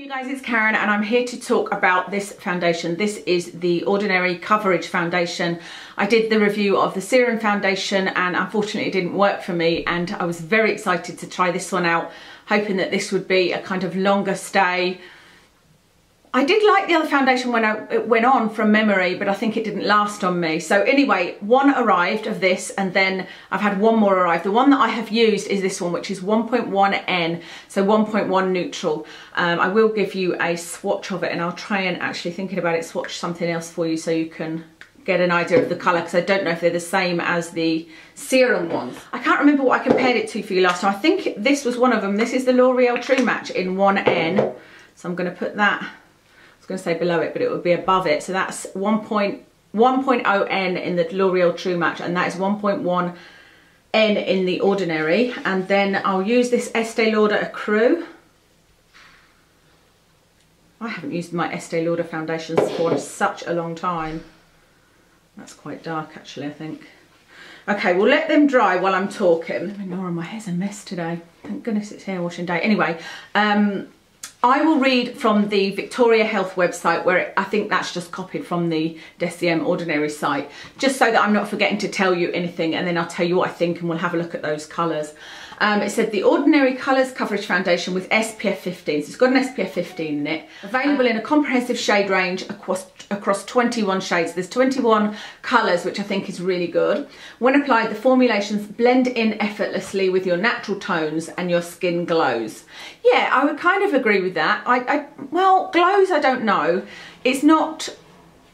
you guys, it's Karen and I'm here to talk about this foundation. This is the Ordinary Coverage Foundation. I did the review of the serum foundation and unfortunately it didn't work for me, and I was very excited to try this one out, hoping that this would be a kind of longer stay. I did like the other foundation when it went on from memory, but I think it didn't last on me. So anyway, one arrived of this and then I've had one more arrive. The one that I have used is this one, which is 1.1N, so 1.1 neutral. I will give you a swatch of it and I'll try and actually, thinking about it, swatch something else for you so you can get an idea of the colour, because I don't know if they're the same as the serum ones. I can't remember what I compared it to for you last time. I think this was one of them. This is the L'Oreal True Match in 1N. So I'm going to put that, I was going to say below it, but it would be above it. So that's 1.0N in the L'Oreal True Match, and that is 1.1N in the Ordinary. And then I'll use this Estee Lauder Accru. I haven't used my Estee Lauder foundations for such a long time. That's quite dark actually, I think. Okay, we'll let them dry while I'm talking. Nora, my hair's a mess today. Thank goodness it's hair washing day. Anyway, I will read from the Victoria Health website, where I think that's just copied from the Decay Ordinary site, just so that I'm not forgetting to tell you anything, and then I'll tell you what I think and we'll have a look at those colours. It said the Ordinary Colours Coverage Foundation with SPF 15, so it's got an SPF 15 in it, available in a comprehensive shade range across 21 shades. There's 21 colours, which I think is really good. When applied, the formulations blend in effortlessly with your natural tones and your skin glows. Yeah, I would kind of agree with that. Well, glows, I don't know. It's not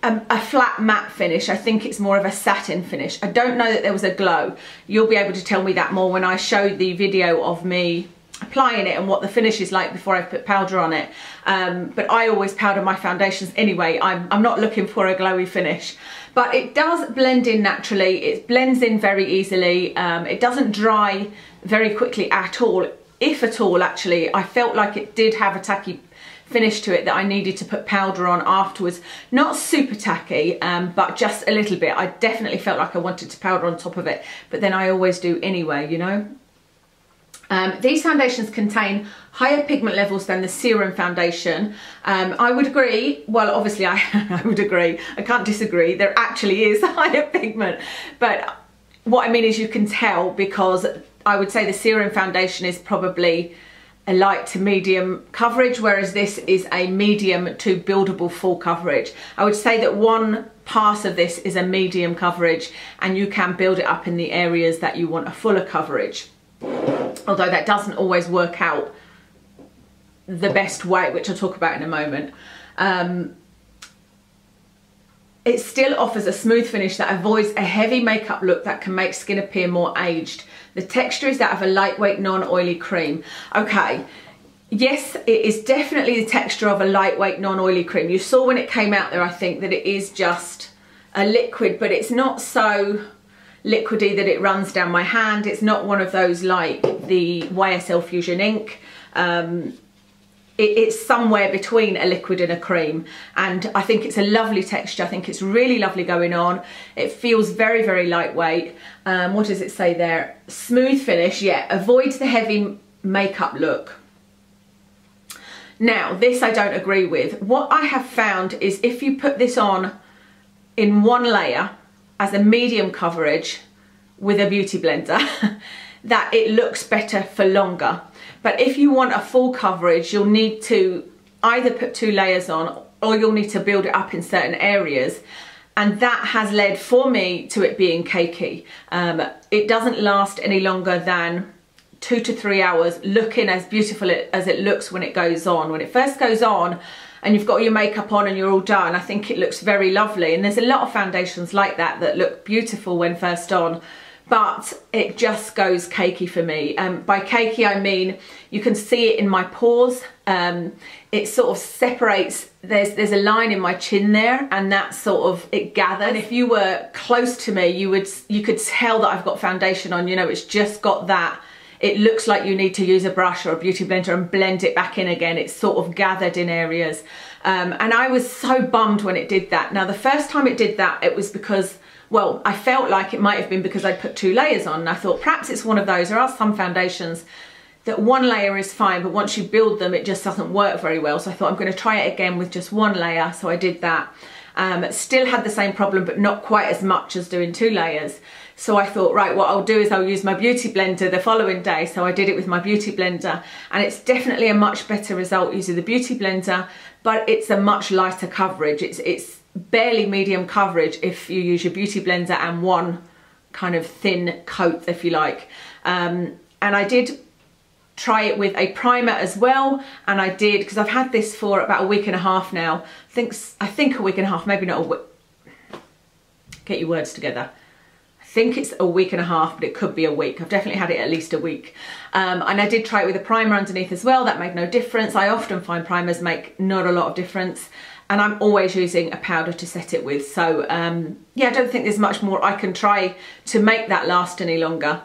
a flat matte finish. I think it's more of a satin finish. I don't know that there was a glow. You'll be able to tell me that more when I show the video of me applying it and what the finish is like before I put powder on it. But I always powder my foundations anyway. I'm not looking for a glowy finish. But it does blend in naturally. It blends in very easily. It doesn't dry very quickly at all, if at all actually. I felt like it did have a tacky finish to it that I needed to put powder on afterwards. Not super tacky, but just a little bit. I definitely felt like I wanted to powder on top of it, but then I always do anyway, you know. These foundations contain higher pigment levels than the serum foundation. I would agree. Well, obviously I would agree. I can't disagree. There actually is higher pigment, but what I mean is you can tell, because I would say the serum foundation is probably a light to medium coverage, whereas this is a medium to buildable full coverage. I would say that one pass of this is a medium coverage, and you can build it up in the areas that you want a fuller coverage. Although that doesn't always work out the best way, which I'll talk about in a moment. It still offers a smooth finish that avoids a heavy makeup look that can make skin appear more aged. The texture is that of a lightweight, non-oily cream. Okay, yes, it is definitely the texture of a lightweight, non-oily cream. You saw when it came out there, I think, that it is just a liquid, but it's not so liquidy that it runs down my hand. It's not one of those like the YSL Fusion ink. It's somewhere between a liquid and a cream, and I think it's a lovely texture. I think it's really lovely going on. It feels very, very lightweight. What does it say there? Smooth finish, yeah, avoids the heavy makeup look. Now, this I don't agree with. What I have found is if you put this on in one layer as a medium coverage with a beauty blender, that it looks better for longer. But if you want a full coverage, you'll need to either put 2 layers on, or you'll need to build it up in certain areas. And that has led for me to it being cakey. It doesn't last any longer than 2 to 3 hours, looking as beautiful as it looks when it goes on. When it first goes on and you've got your makeup on and you're all done, I think it looks very lovely. And there's a lot of foundations like that that look beautiful when first on, but it just goes cakey for me. By cakey I mean you can see it in my pores. It sort of separates. There's a line in my chin there, and that sort of, it gathers. And if you were close to me, you could tell that I've got foundation on. You know, it's just got that. It looks like you need to use a brush or a beauty blender and blend it back in again. It's sort of gathered in areas. And I was so bummed when it did that. Now, the first time it did that, it was because, well, I felt like it might have been because I put 2 layers on. And I thought perhaps it's one of those. There are some foundations that one layer is fine, but once you build them, it just doesn't work very well. So I thought I'm going to try it again with just one layer. So I did that. Still had the same problem, but not quite as much as doing 2 layers. So I thought, right, what I'll do is I'll use my beauty blender the following day. So I did it with my beauty blender, and it's definitely a much better result using the beauty blender, but it's a much lighter coverage. It's barely medium coverage if you use your beauty blender and one kind of thin coat, if you like. And I did try it with a primer as well, and I did, because I've had this for about a week and a half now. I think a week and a half, maybe not a week. Get your words together. I think it's a week and a half, but it could be a week. I've definitely had it at least a week. And I did try it with a primer underneath as well. That made no difference. I often find primers make not a lot of difference, and I'm always using a powder to set it with. So yeah, I don't think there's much more I can try to make that last any longer.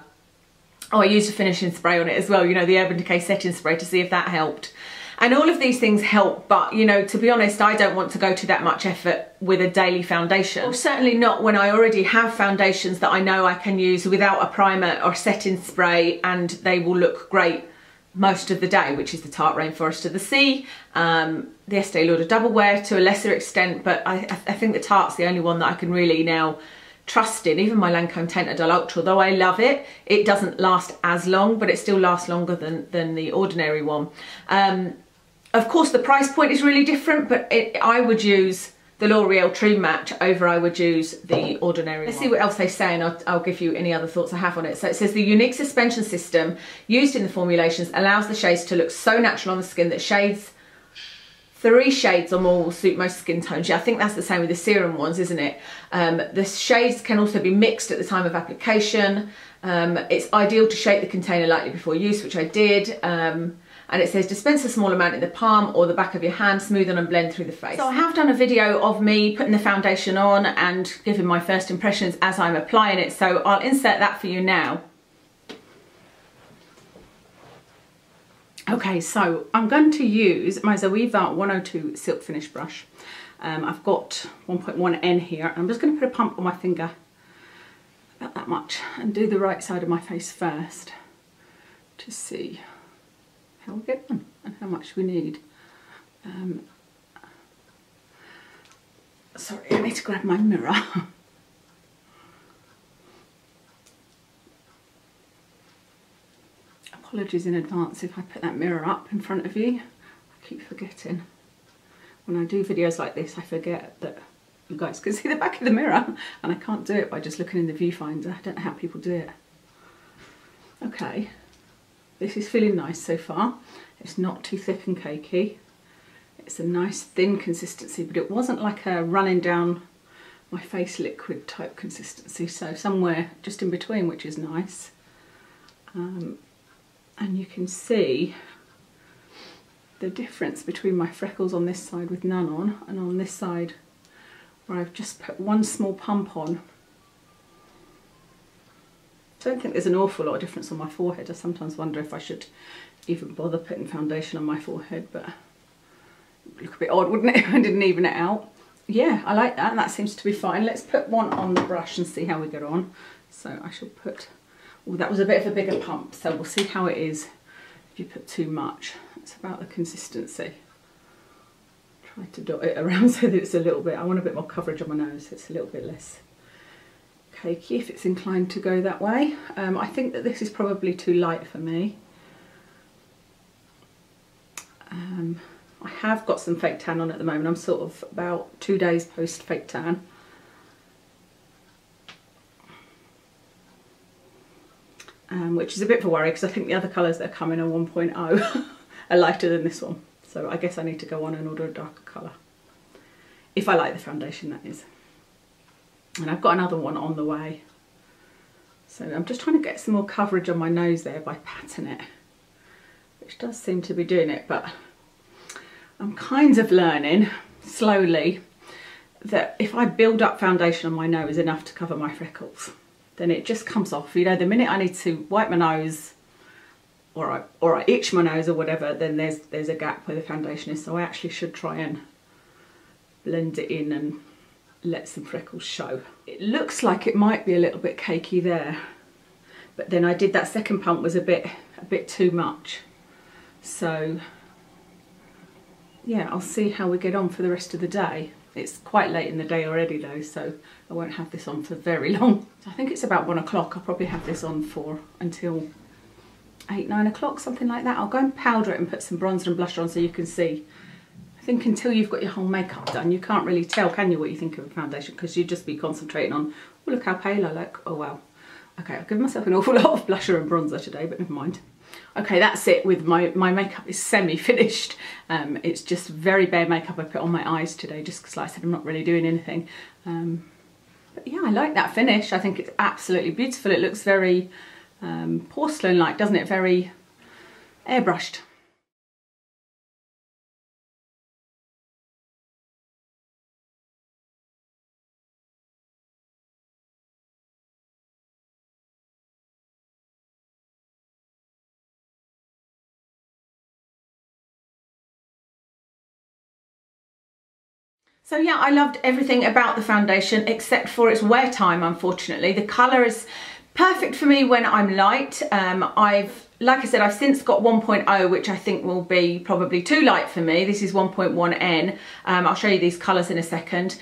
Oh, I used a finishing spray on it as well, you know, the Urban Decay setting spray, to see if that helped. And all of these things help, but you know, to be honest, I don't want to go to that much effort with a daily foundation. Well, certainly not when I already have foundations that I know I can use without a primer or setting spray, and they will look great most of the day, which is the Tarte Rainforest of the Sea, the Estee Lauder Double Wear to a lesser extent, but I think the Tarte's the only one that I can really now trust in. Even my Lancome Tentadol Ultra, though I love it, it doesn't last as long, but it still lasts longer than the ordinary one. Of course, the price point is really different, but I would use the L'Oreal True Match over I would use the ordinary one. Let's see what else they say, and I'll give you any other thoughts I have on it. So it says the unique suspension system used in the formulations allows the shades to look so natural on the skin that 3 shades or more will suit most skin tones. Yeah, I think that's the same with the serum ones, isn't it? The shades can also be mixed at the time of application. It's ideal to shake the container lightly before use, which I did. And it says dispense a small amount in the palm or the back of your hand, smoothen and blend through the face. So I have done a video of me putting the foundation on and giving my first impressions as I'm applying it. So I'll insert that for you now. Okay, so I'm going to use my Viseart 102 Silk Finish brush. I've got 1.1N here. I'm just going to put a pump on my finger, about that much, and do the right side of my face first to see how we get on and how much we need. Sorry, I need to grab my mirror. Apologies in advance if I put that mirror up in front of you. I keep forgetting. When I do videos like this, I forget that you guys can see the back of the mirror, and I can't do it by just looking in the viewfinder. I don't know how people do it. Okay, this is feeling nice so far. It's not too thick and cakey. It's a nice thin consistency, but it wasn't like a running down my face liquid type consistency, so somewhere just in between, which is nice. And you can see the difference between my freckles on this side with none on, and on this side where I've just put one small pump on. I don't think there's an awful lot of difference on my forehead. I sometimes wonder if I should even bother putting foundation on my forehead, but it would look a bit odd, wouldn't it, if I didn't even it out. Yeah, I like that, and that seems to be fine. Let's put one on the brush and see how we get on. So I shall put, oh, that was a bit of a bigger pump, so we'll see how it is if you put too much. It's about the consistency. Try to dot it around so that it's a little bit, I want a bit more coverage on my nose, so it's a little bit less cakey if it's inclined to go that way. I think that this is probably too light for me. I have got some fake tan on at the moment. I'm sort of about 2 days post fake tan. Which is a bit of a worry because I think the other colours that are coming are 1.0 are lighter than this one. So I guess I need to go on and order a darker colour. If I like the foundation, that is. And I've got another one on the way. So I'm just trying to get some more coverage on my nose there by patting it, which does seem to be doing it, but I'm kind of learning slowly that if I build up foundation on my nose enough to cover my freckles, then it just comes off. You know, the minute I need to wipe my nose or I itch my nose or whatever, then there's a gap where the foundation is. So I actually should try and blend it in and let some freckles show. It looks like it might be a little bit cakey there, but then I did that second pump was a bit a bit too much. So yeah, I'll see how we get on for the rest of the day. It's quite late in the day already though, so I won't have this on for very long. I think it's about 1 o'clock. I'll probably have this on for until 8, 9 o'clock, something like that. I'll go and powder it and put some bronzer and blusher on so you can see. I think until you've got your whole makeup done, you can't really tell, can you, what you think of a foundation, because you'd just be concentrating on, oh, look how pale I look. Oh, wow. Okay, I've given myself an awful lot of blusher and bronzer today, but never mind. Okay, that's it with my makeup is semi-finished. It's just very bare makeup I put on my eyes today, just because, like I said, I'm not really doing anything. But yeah, I like that finish. I think it's absolutely beautiful. It looks very porcelain-like, doesn't it? Very airbrushed. So yeah, I loved everything about the foundation except for its wear time, unfortunately. The colour is perfect for me when I'm light. Like I said, I've since got 1.0, which I think will be probably too light for me. This is 1.1N. I'll show you these colours in a second.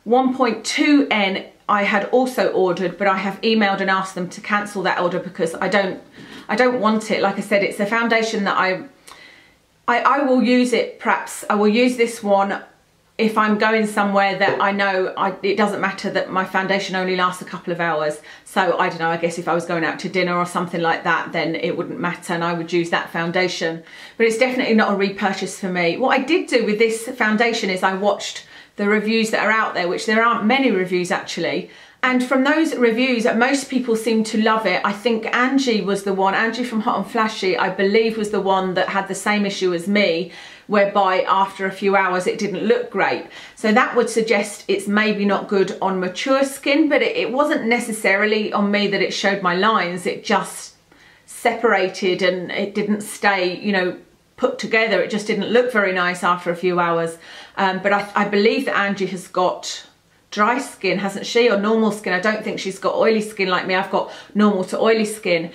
1.2N I had also ordered, but I have emailed and asked them to cancel that order because I don't want it. Like I said, it's a foundation that I will use it. Perhaps I will use this one if I'm going somewhere that I know it doesn't matter that my foundation only lasts a couple of hours. So I don't know, I guess if I was going out to dinner or something like that, then it wouldn't matter and I would use that foundation. But it's definitely not a repurchase for me. What I did do with this foundation is I watched the reviews that are out there, which there aren't many reviews actually. And from those reviews, most people seem to love it. I think Angie was the one, Angie from Hot and Flashy, I believe was the one that had the same issue as me, whereby after a few hours it didn't look great. So that would suggest it's maybe not good on mature skin, but it wasn't necessarily on me that it showed my lines. It just separated and it didn't stay, you know, put together. It just didn't look very nice after a few hours. But I believe that Angie has got dry skin, hasn't she, or normal skin. I don't think she's got oily skin like me. I've got normal to oily skin.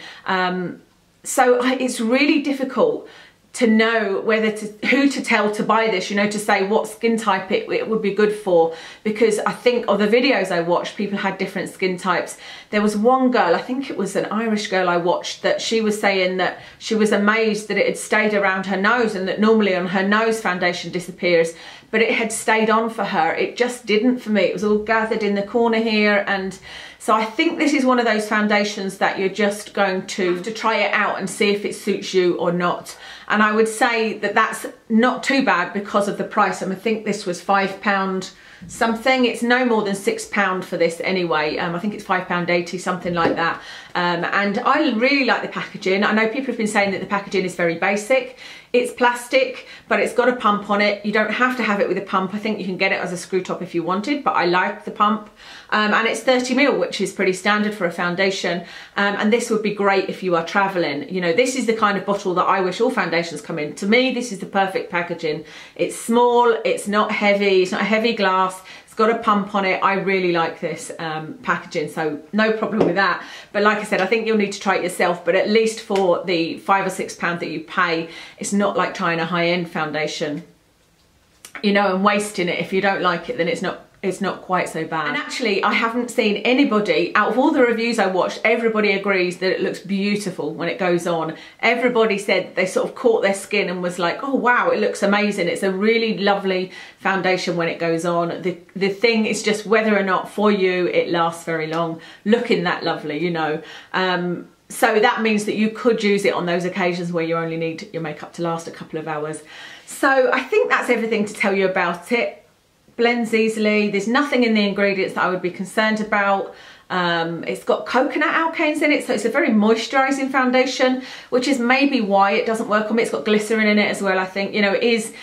So it's really difficult to know who to tell to buy this, you know, to say what skin type it would be good for, because I think of the videos I watched, people had different skin types. There was one girl, I think it was an Irish girl I watched, that she was saying that she was amazed that it had stayed around her nose, and that normally on her nose foundation disappears, but it had stayed on for her. It just didn't for me. It was all gathered in the corner here, and so I think this is one of those foundations that you're just going to have to try it out and see if it suits you or not. And I would say that that's not too bad because of the price. I think this was £5 something. It's no more than £6 for this anyway. I think it's £5.80, something like that. And I really like the packaging. I know people have been saying that the packaging is very basic. It's plastic, but it's got a pump on it. You don't have to have it with a pump. I think you can get it as a screw top if you wanted, but I like the pump. And it's 30ml, which is pretty standard for a foundation. And this would be great if you are traveling. You know, this is the kind of bottle that I wish all foundations come in. To me, this is the perfect packaging. It's small, it's not heavy, it's not a heavy glass. It's got a pump on it. I really like this packaging, so no problem with that. But like I said, I think you'll need to try it yourself, but at least for the £5 or £6 that you pay, it's not like trying a high-end foundation, you know, and wasting it. If you don't like it, then it's not quite so bad. And actually, I haven't seen anybody, out of all the reviews I watched, everybody agrees that it looks beautiful when it goes on. Everybody said they sort of caught their skin and was like, oh wow, it looks amazing. It's a really lovely foundation when it goes on. The thing is just whether or not for you it lasts very long, looking that lovely, you know. So that means that you could use it on those occasions where you only need your makeup to last a couple of hours. So I think that's everything to tell you about it. Blends easily. There's nothing in the ingredients that I would be concerned about. It's got coconut alkanes in it, so it's a very moisturising foundation, which is maybe why it doesn't work on me. It's got glycerin in it as well, I think. You know, it is,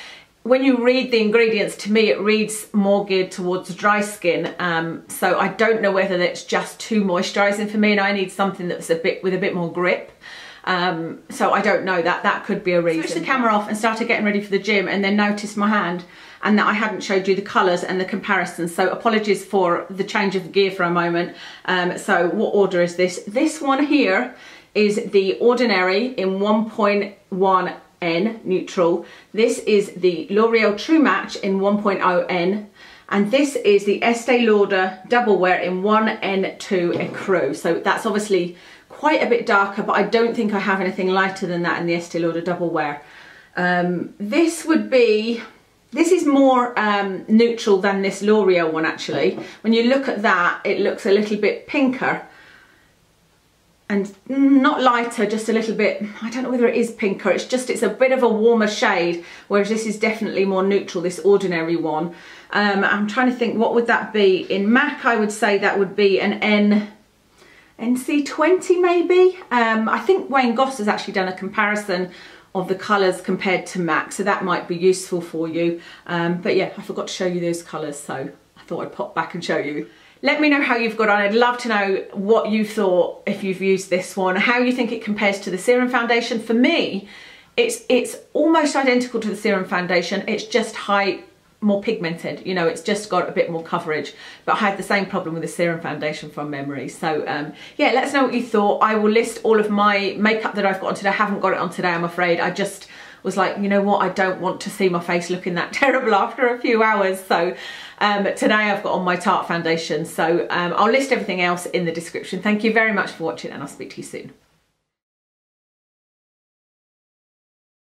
when you read the ingredients, to me it reads more geared towards dry skin. So I don't know whether that's just too moisturising for me and I need something that's with a bit more grip. So I don't know, that could be a reason. Switched the camera off and started getting ready for the gym, and then noticed my hand and that I hadn't showed you the colours and the comparisons. So apologies for the change of gear for a moment. So what order is this? This one here is the Ordinary in 1.1N neutral. This is the L'Oreal True Match in 1.0N. And this is the Estee Lauder Double Wear in 1N2 Ecru. So that's obviously quite a bit darker, but I don't think I have anything lighter than that in the Estee Lauder Double Wear. This is more neutral than this L'Oreal one actually. When you look at that, it looks a little bit pinker. And not lighter, just a little bit, I don't know whether it is pinker, it's a bit of a warmer shade, whereas this is definitely more neutral, this Ordinary one. I'm trying to think, what would that be? In MAC, I would say that would be an NC20 maybe. I think Wayne Goss has actually done a comparison of the colours compared to MAC, so that might be useful for you. But yeah, I forgot to show you those colours, so I thought I'd pop back and show you. Let me know how you've got on. I'd love to know what you thought if you've used this one, how you think it compares to the Serum Foundation. For me, it's almost identical to the Serum Foundation. It's just more pigmented, you know, it's just got a bit more coverage, but I had the same problem with the Serum Foundation from memory. So yeah, let us know what you thought. I will list all of my makeup that I've got on today. I haven't got it on today, I'm afraid. I just was like, you know what, I don't want to see my face looking that terrible after a few hours. So today I've got on my Tarte foundation. So I'll list everything else in the description. Thank you very much for watching, and I'll speak to you soon.